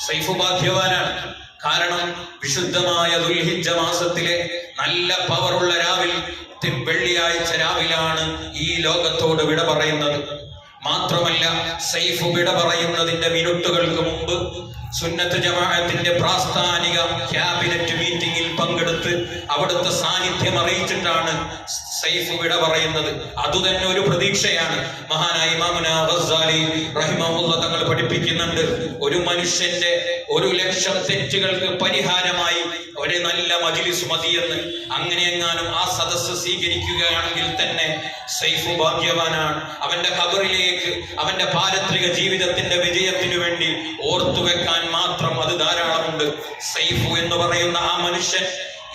Saif ഭാഗ്യവാനാണ്. കാരണം വിശുദ്ധമായ ദുൽഹിജ്ജ മാസത്തിലെ നല്ല പവറുള്ള രാവിൽ, വെള്ളിയാഴ്ച രാവിലാണ് ഈ ലോകത്തോട് വിട പറയുന്നത്. മാത്രമല്ല, സൈഫ് വിട പറയുന്നതിന്റെ മിനിറ്റുകൾക്ക് മുമ്പ് സുന്നത്ത് ജമാഅത്തിന്റെ പ്രാസ്ഥാനിക ക്യാബിനറ്റ് മീറ്റിംഗിൽ പങ്കെടുത്ത് അവിടുത്തെ സാന്നിധ്യം അറിയിച്ചിട്ടാണ് സൈഫ് വിട പറയുന്നത്. അതുതന്നെ ഒരു പ്രതീക്ഷയാണ്. മഹാനായ ഇമാമുന ഗസ്സാലി റഹിമഹുല്ലാഹ് തങ്ങൾ പഠിപ്പിക്കുന്നുണ്ട്, ഒരു മനുഷ്യന്റെ 1,00,000 തെറ്റുകൾക്ക് പരിഹാരമായി ഒരു നല്ല മജ്ലിസ് മതിയെന്ന്. അങ്ങനെയെങ്ങാനും ആ സദസ്സ് സ്വീകരിക്കുകയാണെങ്കിൽ തന്നെ സൈഫ് ഭാഗ്യവാനാണ്. അവന്റെ ഖബറിലേക്ക്, അവന്റെ പാരത്രിക ജീവിതത്തിന്റെ വിജയത്തിനു വേണ്ടി ഓർത്തുവെക്കാൻ മാത്രം അത് ധാരാളമുണ്ട്. സൈഫ് എന്ന് പറയുന്ന ആ മനുഷ്യൻ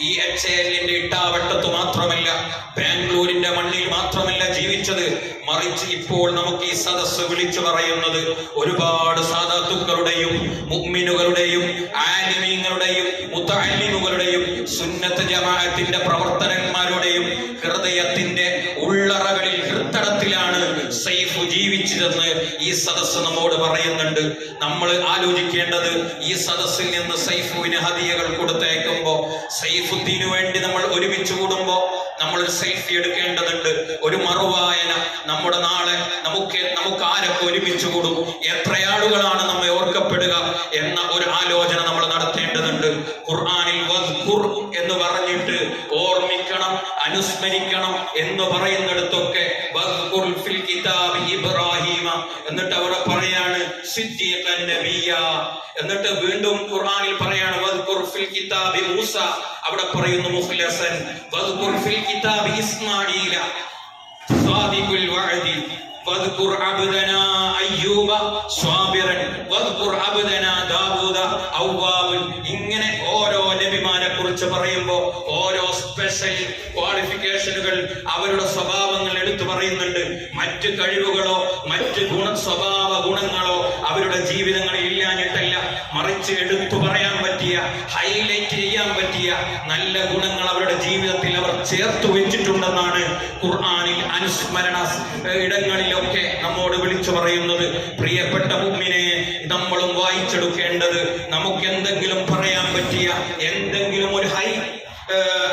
ഈ HAL-ന്റെ ഇട്ടാവട്ടത്ത് മാത്രമല്ല, ബാംഗ്ലൂരിന്റെ മണ്ണിൽ മാത്രമല്ല ജീവിച്ചത്, മറിച്ച് ഇപ്പോൾ നമുക്ക് ഈ സദസ്സ് വിളിച്ചു പറയുന്നത് ഒരുപാട് സാദാത്തുക്കളുടെയും മുഅ്മിനുകളുടെയും ആലിമീങ്ങളുടെയും മുതഅല്ലിമുകളുടെയും സുന്നത്ത് ജമാഅത്തിന്റെ പ്രവർത്തകന്മാരുടെയും ഹൃദയത്തിന്റെ ഉള്ളറകളിൽ, ഹൃത്തടത്തിലാണ് സൈഫ് ജീവിച്ചതെന്ന് ഈ സദസ്സ് നമ്മോട് പറയുന്നുണ്ട്. നമ്മൾ ആലോചിക്കേണ്ടത്, ഈ സദസ്സിൽ നിന്ന് സൈഫുവിന് ഹദിയകൾ കൊടുത്തയക്കുമ്പോ, സൈഫുദ്ദീനു വേണ്ടി നമ്മൾ ഒരുമിച്ച് കൂടുമ്പോ നമ്മൾ ഒരു സെൽഫി എടുക്കേണ്ടതുണ്ട്. ഒരു മറുവായന നമ്മുടെ നാളെ നമുക്ക് ആരൊക്കെ ഒരുമിച്ച് കൂടും, എത്ര ആളുകളാണ് നമ്മെ ഓർക്കപ്പെടുക എന്ന ഒരു ആലോചന നമ്മൾ നടത്തേണ്ടതുണ്ട്. ഖുർആനിൽ വദ്കുർ എന്ന് പറഞ്ഞിട്ട് ഓർമ്മിക്കണം, അനുസ്മരിക്കണം എന്ന് പറയുന്നിടത്തൊക്കെ വദ്കുർ ഫിൽ കിതാബി ഇബ്രാഹീമ എന്നിട്ട് അവിടെ പറയാണ് സിദ്ദീഖൻ നബിയ. എന്നിട്ട് വീണ്ടും ഖുർആനിൽ പറയാണ് വദ്കുർ ഫിൽ കിതാബി മൂസ, അവിടെ പറയുന്നു മുഖ്ലസൻ. വദ്കുർ ഫിൽ കിതാബി ഇസ്മാഈല സാദിഖുൽ വഅദി വദ്കുർ അബ്ദനാ അയ്യൂബ സ്വാബിറൻ വദ്കുർ അബ്ദനാ ദാവൂദ അവ്വാബൻ. ഇങ്ങനെ ഓരോ നബിമാരെ കുറിച്ച് പറയുമ്പോൾ ഓരോ സ്പെഷ്യൽ ക്വാളിഫിക്കേഷനുകൾ, അവരുടെ സ്വഭാവങ്ങൾ എടുത്തു പറയുന്നുണ്ട്. മറ്റ് കഴിവുകളോ മറ്റ് സ്വഭാവ ഗുണങ്ങളോ അവരുടെ ജീവിതങ്ങളിൽ ഇല്ലാഞ്ഞിട്ടല്ല, മറിച്ച് എടുത്തു പറയാൻ പറ്റിയ, ഹൈലൈറ്റ് ചെയ്യാൻ പറ്റിയ നല്ല ഗുണങ്ങൾ അവരുടെ ജീവിതത്തിൽ അവർ ചേർത്തു വെച്ചിട്ടുണ്ടെന്നാണ് ഖുർആനിൽ അനുസ്മരണ ഇടങ്ങളിലൊക്കെ നമ്മോട് വിളിച്ചു പറയുന്നത്. പ്രിയപ്പെട്ട മുഅ്മിനെ, നമ്മളും വായിച്ചെടുക്കേണ്ടത്, നമുക്ക് എന്തെങ്കിലും പറയാൻ പറ്റിയ, എന്തെങ്കിലും ഒരു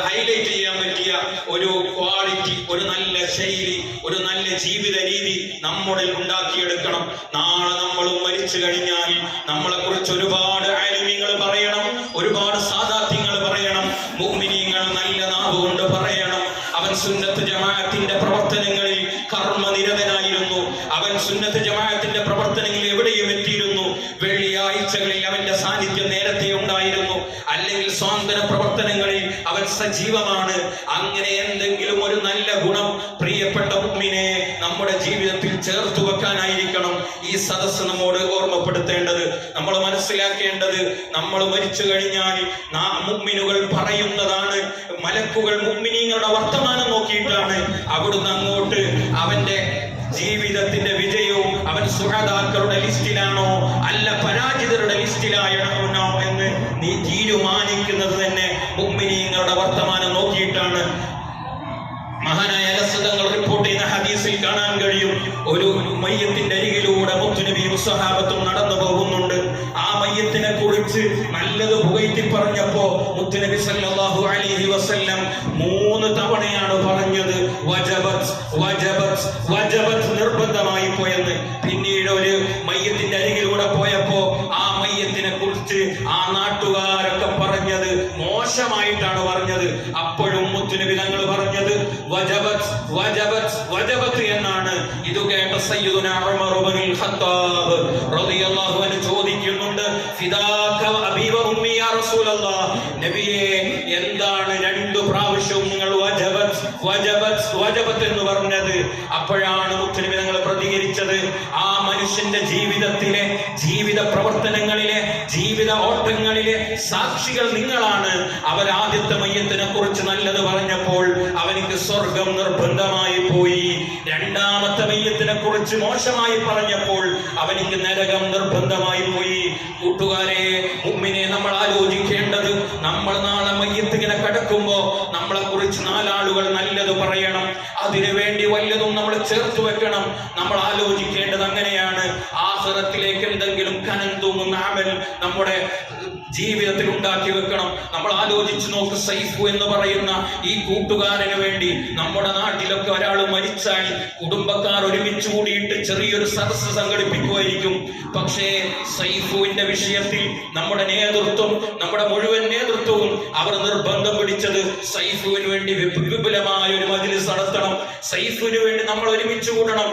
ഹൈലൈറ്റ് ചെയ്യാൻ പറ്റിയ ഒരു ക്വാളിറ്റി, ഒരു നല്ല ശൈലി, ഒരു നല്ല ജീവിത രീതി നമ്മളിൽ ഉണ്ടാക്കിയെടുക്കണം. നാളെ നമ്മളും മരിച്ചു കഴിഞ്ഞാൽ നമ്മളെ കുറിച്ച് ഒരുപാട് ആലിമീങ്ങൾ പറയണം, ഒരുപാട് സാദാത്യങ്ങൾ പറയണം, മുഅ്മിനീങ്ങൾ നല്ല നാവ് കൊണ്ട് പറയണം. അവൻ സുന്നത്ത് ജമാഅത്തിന്റെ പ്രവർത്തനങ്ങളിൽ കർമ്മനിരതനായിരുന്നു. അവൻ സുന്നത്ത് ജമാഅത്തിന്റെ പ്രവർത്തനങ്ങളിൽ എവിടെയും എത്തിയിരുന്നു. വെള്ളിയാഴ്ചകളിൽ അവന്റെ സാന്നിധ്യം നേരത്തെ ഉണ്ടായിരുന്നു, അല്ലെങ്കിൽ സ്വാതന്ത്ര്യ പ്രവർത്തനങ്ങളിൽ അവൻ സജീവമാണ്. അങ്ങനെ എന്തെങ്കിലും ഒരു നല്ല ഗുണം പ്രിയപ്പെട്ട മുഅ്മിനെ നമ്മുടെ ജീവിതത്തിൽ ചേർത്തു വെക്കാനായിരിക്കണം ഈ സദസ്സ് നമ്മോട് ഓർമ്മപ്പെടുത്തേണ്ടത്. നമ്മൾ മനസ്സിലാക്കേണ്ടത്, നമ്മൾ മരിച്ചു കഴിഞ്ഞാൽ മുഅ്മിനുകൾ പറയുന്നതാണ്, മലക്കുകൾ മുഅ്മിനീങ്ങളുടെ വർത്തമാനം നോക്കിയിട്ടാണ് അവിടുന്ന് അങ്ങോട്ട് അവന്റെ ജീവിതത്തിന്റെ വിജയവും അവൻ സുഹദാക്കളുടെ ലിസ്റ്റിലാണോ അല്ല പരാജിതരുടെ ലിസ്റ്റിലാണോ എന്ന് നീ തീരുമാനിക്കുന്നത് തന്നെ മുഅ്മിനീങ്ങളുടെ വർത്തമാനം നോക്കിയിട്ടാണ്. മഹാനായ അനസ് തങ്ങൾ റിപ്പോർട്ട് ചെയ്യുന്ന ഹദീസിൽ കാണാൻ കഴിയും, ഒരു മയ്യത്തിന്റെ അരികിലൂടെ മുത്തുനബിയും സ്വഹാബത്തും നടന്നു പോകുന്നുണ്ട്. ആ മയ്യത്തിനെ കുറിച്ച് നല്ലത് പുകഴ്ത്തി പറഞ്ഞപ്പോ മുത്തുനബി സല്ലല്ലാഹു അലൈഹി വസല്ലം 3 തവണയാണ് പറഞ്ഞത് വജബത് വജബത് വജബത്, നിർബന്ധമായി പോയെന്ന്. പിന്നീട് ഒരു മയ്യത്തിന്റെ അരികിലൂടെ പോയപ്പോ ആ മയ്യത്തിനെ കുറിച്ച് ആ നാട്ടുകാരൊക്കെ പറഞ്ഞത് മോശമായിട്ടാണ് പറഞ്ഞത്. അപ്പോഴും മുത്തുനബി തങ്ങൾ പറഞ്ഞത് വജബത് വജബത് വജബത് എന്നാണ്. ഇത് കേട്ട സയ്യിദുനാ ഉമർ ഇബ്നുൽ ഖത്താബ് റളിയല്ലാഹു അൻഹു ചോദിക്കുന്നുണ്ട്, ഫിദാക അബീ വ ഉമ്മി യാ റസൂലല്ലാഹ്, നബിയേ എന്താണ് 2 പ്രാവശ്യവും നിങ്ങൾ വജബത് വജബത് വജബത് എന്ന് പറഞ്ഞത്? അപ്പോഴാണ് മുത്തുനബി തങ്ങൾ പ്രതികരിച്ചത്, ആ മനുഷ്യന്റെ ജീവിതത്തിലെ, ജീവിത പ്രവർത്തനങ്ങളിലെ, ജീവിത ഓട്ടങ്ങളിലെ സാക്ഷികൾ നിങ്ങളാണ്. അവർ ആദ്യത്തെ മയ്യത്തിനെ കുറിച്ച് നല്ലത് പറഞ്ഞപ്പോൾ അവനിക്ക് സ്വർഗം നിർബന്ധമായി പോയി. രണ്ടാമത്തെ മയ്യത്തിനെ കുറിച്ച് മോശമായി പറഞ്ഞപ്പോൾ അവനിക്ക് നരകം നിർബന്ധമായി പോയി. കൂട്ടുകാരെ, മുഅ്മിനെ, നമ്മൾ ആലോചിക്കേണ്ടത്, നമ്മൾ നാളെ മയ്യത്തിനെ കിടക്കുമ്പോ നമ്മളെ കുറിച്ച് 4 ആളുകൾ നല്ലത് പറയണം. അതിനുവേണ്ടി വല്ലതും നമ്മൾ ചേർത്ത് വെക്കണം. നമ്മൾ ആലോചിക്കേണ്ടത് അങ്ങനെയാണ്. ആഖിറത്തിലേക്ക് എന്തെങ്കിലും കനം തൂങ്ങുന്ന അമൽ നമ്മുടെ ജീവിതത്തിൽ ഉണ്ടാക്കി വെക്കണം. നമ്മൾ ആലോചിച്ചു നോക്ക്, സൈഫു എന്ന് പറയുന്ന ഈ കൂട്ടുകാരന് വേണ്ടി നമ്മുടെ നാട്ടിലൊക്കെ ഒരാൾ മരിച്ചാൽ കുടുംബക്കാർ ഒരുമിച്ച് കൂടിയിട്ട് ചെറിയൊരു സദസ്സ് സംഘടിപ്പിക്കുമായിരിക്കും. പക്ഷേ സൈഫുവിന്റെ വിഷയത്തിൽ നമ്മുടെ നേതൃത്വം, നമ്മുടെ മുഴുവൻ നേതൃത്വവും അവർ നിർബന്ധം പിടിച്ചത് സൈഫുവിന് വേണ്ടി വിപുലമായ ഒരു മജ്‌ലിസ് നടത്തണം, സൈഫുവിന് വേണ്ടി നമ്മൾ ഒരുമിച്ച് കൂടണം.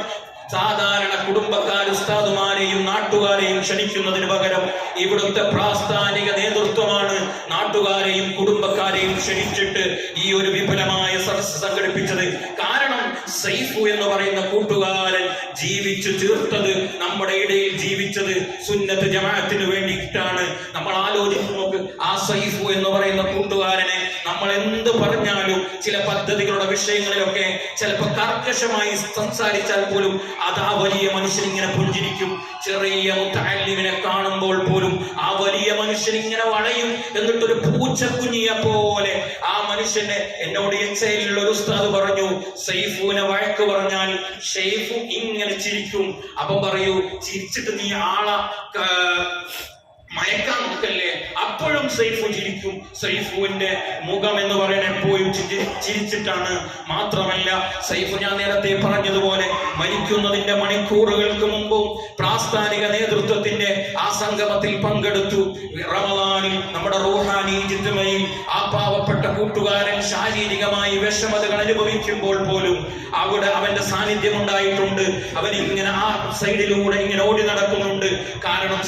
സാധാരണ കുടുംബക്കാർ ഉസ്താദുമാരെയും നാട്ടുകാരെയും ക്ഷണിക്കുന്നതിന് പകരം ഇവിടുത്തെ പ്രാസ്ഥാനിക നേതൃത്വമാണ് നാട്ടുകാരെയും കുടുംബക്കാരെയും ക്ഷണിച്ചിട്ട് ഈ ഒരു വിപുലമായ സദസ്സ് സംഘടിപ്പിച്ചത്. കാരണം സൈഫു എന്ന് പറയുന്ന കൂട്ടുകാരൻ ജീവിച്ചു തീർത്തത്, നമ്മുടെ ഇടയിൽ ജീവിച്ചത് സുന്നത്ത് ജമാഅത്തിന് വേണ്ടിയിട്ടാണ്. നമ്മൾ ആലോചിച്ച് നോക്ക്, ആ സൈഫു എന്ന് പറയുന്ന കൂട്ടുകാരനെ നമ്മൾ എന്ത് പറഞ്ഞാലും ചില പദ്ധതികളുടെ വിഷയങ്ങളിലൊക്കെ ചിലപ്പോൾ കർക്കശമായി സംസാരിച്ചാൽ പോലും അത് ആ വലിയ മനുഷ്യൻ ഇങ്ങനെ പുഞ്ചിരിക്കും. ചെറിയ മുത്തഅല്ലിമിനെ കാണുമ്പോൾ പോലും ആ വലിയ മനുഷ്യൻ ഇങ്ങനെ വളയും. എന്നിട്ടൊരു പൂച്ചക്കുഞ്ഞിയെ പോലെ ആ മനുഷ്യനെ, എന്നോട് എച്ചയിലുള്ള ഒരു ഉസ്താദ് പറഞ്ഞു, സൈഫുവിനെ വഴക്ക് പറഞ്ഞാൽ ഷെയ്ഫു ഇങ്ങനെ ചിരിക്കും. അപ്പം പറയൂ, ചിരിച്ചിട്ട് നീ ആളെ മയക്കാൻ നോക്കല്ലേ, അപ്പോഴും സൈഫു ചിരിക്കും. സൈഫുവിന്റെ മുഖം എന്ന് പറയുന്നത് എപ്പോഴും ചിരിച്ചിട്ടാണ്. മാത്രമല്ല സൈഫു, ഞാൻ നേരത്തെ പറഞ്ഞതുപോലെ, മരിക്കുന്നതിന്റെ മണിക്കൂറുകൾക്ക് മുമ്പും പ്രാസ്ഥാനിക നേതൃത്വത്തിന്റെ ആ സംഗമത്തിൽ പങ്കെടുത്തു. റമദാനിൽ നമ്മുടെ റൂഹാനി ജിദ്മയിൽ ആ പാവപ്പെട്ട കൂട്ടുകാരൻ ശാരീരികമായി വിഷമതകൾ അനുഭവിക്കുമ്പോൾ പോലും അവിടെ അവന്റെ സാന്നിധ്യം ഉണ്ടായിട്ടുണ്ട്. അവൻ ഇങ്ങനെ ആ സൈഡിലൂടെ ഇങ്ങനെ ഓടി നടക്കുന്നുണ്ട്. കാരണം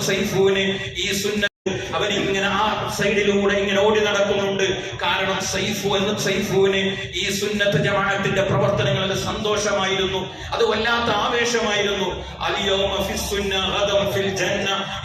സൈഫുവിന് ഈ സുന്നത്ത്, അവൻ ഇങ്ങനെ ആ സൈഡിലൂടെ ഇങ്ങനെ ഓടി നടക്കുന്നുണ്ട്. കാരണം സൈഫുവിന് ഈ സുന്നത്ത് ജമാഅത്തിന്റെ പ്രവർത്തനങ്ങളിൽ സന്തോഷമായിരുന്നു, അത് വല്ലാത്ത ആവേശമായിരുന്നു.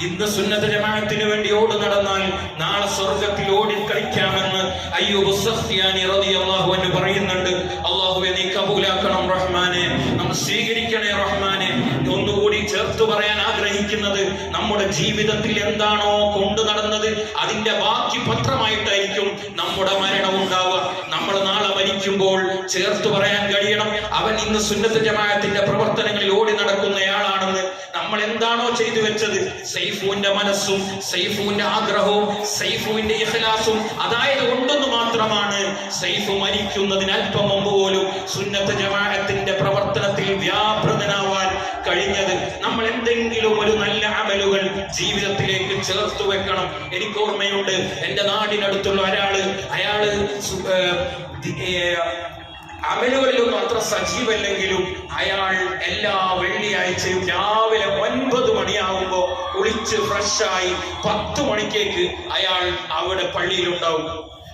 ഇന്ന് സുന്നത്ത് ജമാഅത്തിന് വേണ്ടി ഓടി നടന്നാൽ നാളെ സ്വർഗത്തിൽ ഓടി കളിക്കാമെന്ന് അയ്യൂബ് സഖ്തിയാനി റളിയല്ലാഹു അൻഹു പറയുന്നുണ്ട്. അല്ലാഹുവേ, നീ കബൂലാക്കണം റഹ്മാനെ, നമ്മൾ സ്വീകരിക്കണേ റഹ്മാനെ. ഒന്നുകൂടി ചേർത്ത് പറയാൻ ആഗ്രഹിക്കുന്നത്, നമ്മുടെ ജീവിതത്തിൽ എന്താണോ കൊണ്ടു നടന്നത് അതിന്റെ ബാക്കി പത്രമായിട്ടായിരിക്കും നമ്മുടെ മരണം ഉണ്ടാവുക. നമ്മൾ നാളെ മരിക്കുമ്പോൾ ചേർത്ത് പറയാൻ കഴിയണം, അവൻ ഇന്ന് സുന്നത്ത് ജമാഅത്തിന്റെ പ്രവർത്തനങ്ങളിൽ ഓടി നടക്കുന്നയാളാണെന്ന്. നമ്മൾ എന്താണോ ചെയ്തു വെച്ചത്, സൈഫുവിന്റെ മനസ്സും സൈഫുവിന്റെ ആഗ്രഹവും സൈഫുവിന്റെ ഇഖ്ലാസും അതായത് കൊണ്ടൊന്നു മാത്രമാണ് സൈഫു മരിക്കുന്നതിന് അല്പം മുമ്പ് പോലും സുന്നത്ത് ജമാഅത്തിന്റെ പ്രവർത്തനത്തിൽ വ്യാപൃതനാവാൻ കഴിഞ്ഞത്. നമ്മൾ എന്തെങ്കിലും ഒരു നല്ല അമലുകൾ ജീവിതത്തിലേക്ക് ചേർത്ത് വെക്കണം. എനിക്ക് ഓർമ്മയുണ്ട്, എന്റെ നാടിനടുത്തുള്ള അയാള് അമലുകളിലൊന്നും അത്ര സജീവല്ലെങ്കിലും അയാൾ എല്ലാ വെള്ളിയാഴ്ചയും രാവിലെ 9 മണിയാകുമ്പോ കുളിച്ച് ഫ്രഷായി 10 മണിക്കേക്ക് അയാൾ അവിടെ പള്ളിയിലുണ്ടാവും.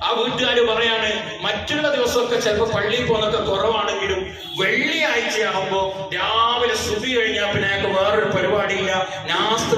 ആ വീട്ടുകാര് പറയാണ്, മറ്റുള്ള ദിവസമൊക്കെ ചിലപ്പോ പള്ളിയിൽ പോകുന്നൊക്കെ കുറവാണെങ്കിലും വെള്ളിയാഴ്ചയാകുമ്പോ രാവിലെ സുബി കഴിഞ്ഞാൽ പിന്നെ അയാൾക്ക് വേറൊരു പരിപാടിയില്ല,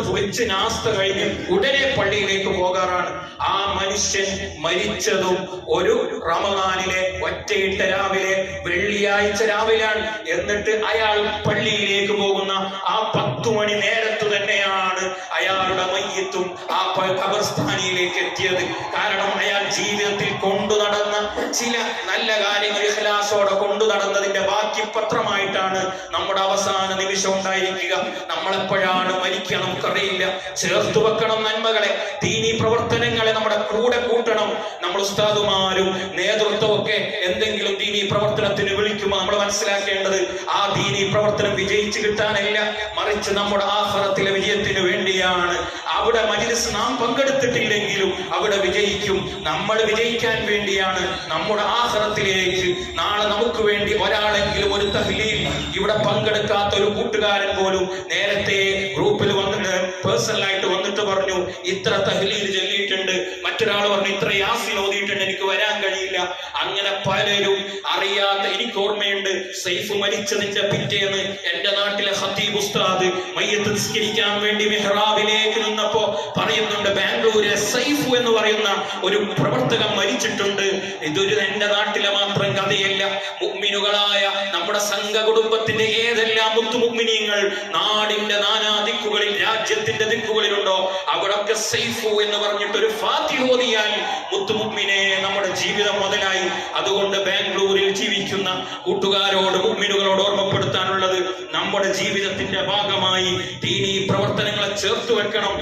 കുളിച്ച് നാസ്ത കഴിഞ്ഞ് ഉടനെ പള്ളിയിലേക്ക് പോകാറാണ്. ആ മനുഷ്യൻ മരിച്ചതും ഒരു റമദാനിലെ ഒറ്റയിട്ട രാവിലെ, വെള്ളിയാഴ്ച രാവിലെയാണ്. എന്നിട്ട് അയാൾ പള്ളിയിലേക്ക് പോകുന്ന ആ 10 മണി നേരത്ത് തന്നെയാണ് അയാളുടെ മയ്യിത്തും ആ ഖബർസ്ഥാനിയിലേക്ക് എത്തിയത്. കാരണം അയാൾ ജീവിതത്തിൽ കൊണ്ടു നടന്ന ചില നല്ല കാര്യങ്ങൾ ഇഖ്ലാസോടെ കൊണ്ടു നടന്നതിന്റെ ബാക്കി പത്രമായിട്ടാണ് നമ്മുടെ അവസാന നിമിഷം ഉണ്ടായിരിക്കുക. നമ്മളെപ്പോഴാണ് മരിക്കുക നമുക്കറിയില്ല. ചേർത്തു വെക്കണം നന്മകളെ, ദീനീ പ്രവർത്തനങ്ങളെ നമ്മുടെ കൂടെ കൂട്ടണം. നമ്മൾ ഉസ്താദുമാരും നേതൃത്വമൊക്കെ എന്തെങ്കിലും ദീനീ പ്രവർത്തനത്തിന് വിളിക്കുമ്പോൾ നമ്മൾ മനസ്സിലാക്കേണ്ടത് ആ ദീനീ പ്രവർത്തനം വിജയിച്ചു കിട്ടാനല്ല, മറിച്ച് നമ്മുടെ ആഖിറത്തിലെ വിജയത്തിന് വേണ്ടിയാണ്. അവിടെ മജ്‌ലിസ് നാം പങ്കെടുത്തിട്ടില്ലെങ്കിലും അവിടെ വിജയിക്കും. നമ്മൾ വിജയിക്കാൻ വേണ്ടിയാണ്. നമ്മുടെ ആഖിറത്തിലേക്ക് നാളെ നമുക്ക് വേണ്ടി ഒരാളെങ്കിലും ഒരു തഹ്ലീൽ, ഇവിടെ പങ്കെടുക്കാത്ത ഒരു കൂട്ടുകാരൻ പോലും നേരത്തെ ഗ്രൂപ്പിൽ വന്നിട്ട് പേഴ്സണലായിട്ട് വന്നിട്ട് പറഞ്ഞു, ഇത്ര തഹ്ലീൽ ചൊല്ലിയിട്ടുണ്ട്, മറ്റൊരാൾ പറഞ്ഞു ഇത്ര യാസീൻ ഓതിയിട്ടുണ്ട്, എനിക്ക് വരാൻ കഴിയില്ല. അങ്ങനെ പലരും അറിയാത്ത, എനിക്ക് ഓർമ്മയുണ്ട്, സൈഫ് മരിച്ചതിന്റെ പിറ്റേന്ന് എന്റെ നാട്ടിലെ ഖതീബ് ഉസ്താദ് മയ്യത്ത് നിസ്കരിക്കാൻ വേണ്ടി മിഹ്റാബിലേക്ക് നിന്നപ്പോ പറയുന്നുണ്ട്, ബാംഗ്ലൂരിലെ സൈഫ് എന്ന് പറയുന്ന ഒരു പ്രവർത്തകൻ മരിച്ചിട്ടുണ്ട്. ഇതൊരു എന്റെ നാട്ടിലെ മാത്രം കഥയല്ല. മുഅ്മിനുകളായ നമ്മുടെ സംഘ കുടുംബത്തിന്റെ ഏതെല്ലാം മുത്തുമുഅ്മിനീങ്ങൾ നാടിന്റെ നാനാ ദിക്കുകളിൽ, രാജ്യത്തിന്റെ ദിക്കുകളിലുണ്ടോ അവിടെ ബറക സൈഫു എന്ന് പറഞ്ഞിട്ട് ഒരു ഫാത്തിഹ ഓതിയാൽ മുത്തുമുഅ്മിനെ നമ്മുടെ ജീവിതം മുതലായി. അതുകൊണ്ട് ബാംഗ്ലൂരിൽ ജീവിക്കുന്ന കൂട്ടുകാരോട് മുഅ്മിനുകളോട് ഓർമ്മപ്പെടുത്താനുള്ളത്, നമ്മുടെ ജീവിതത്തിന്റെ ഭാഗമായി ദീനീ പ്രവർത്തനങ്ങളെ ചേർത്ത് വെക്കണം.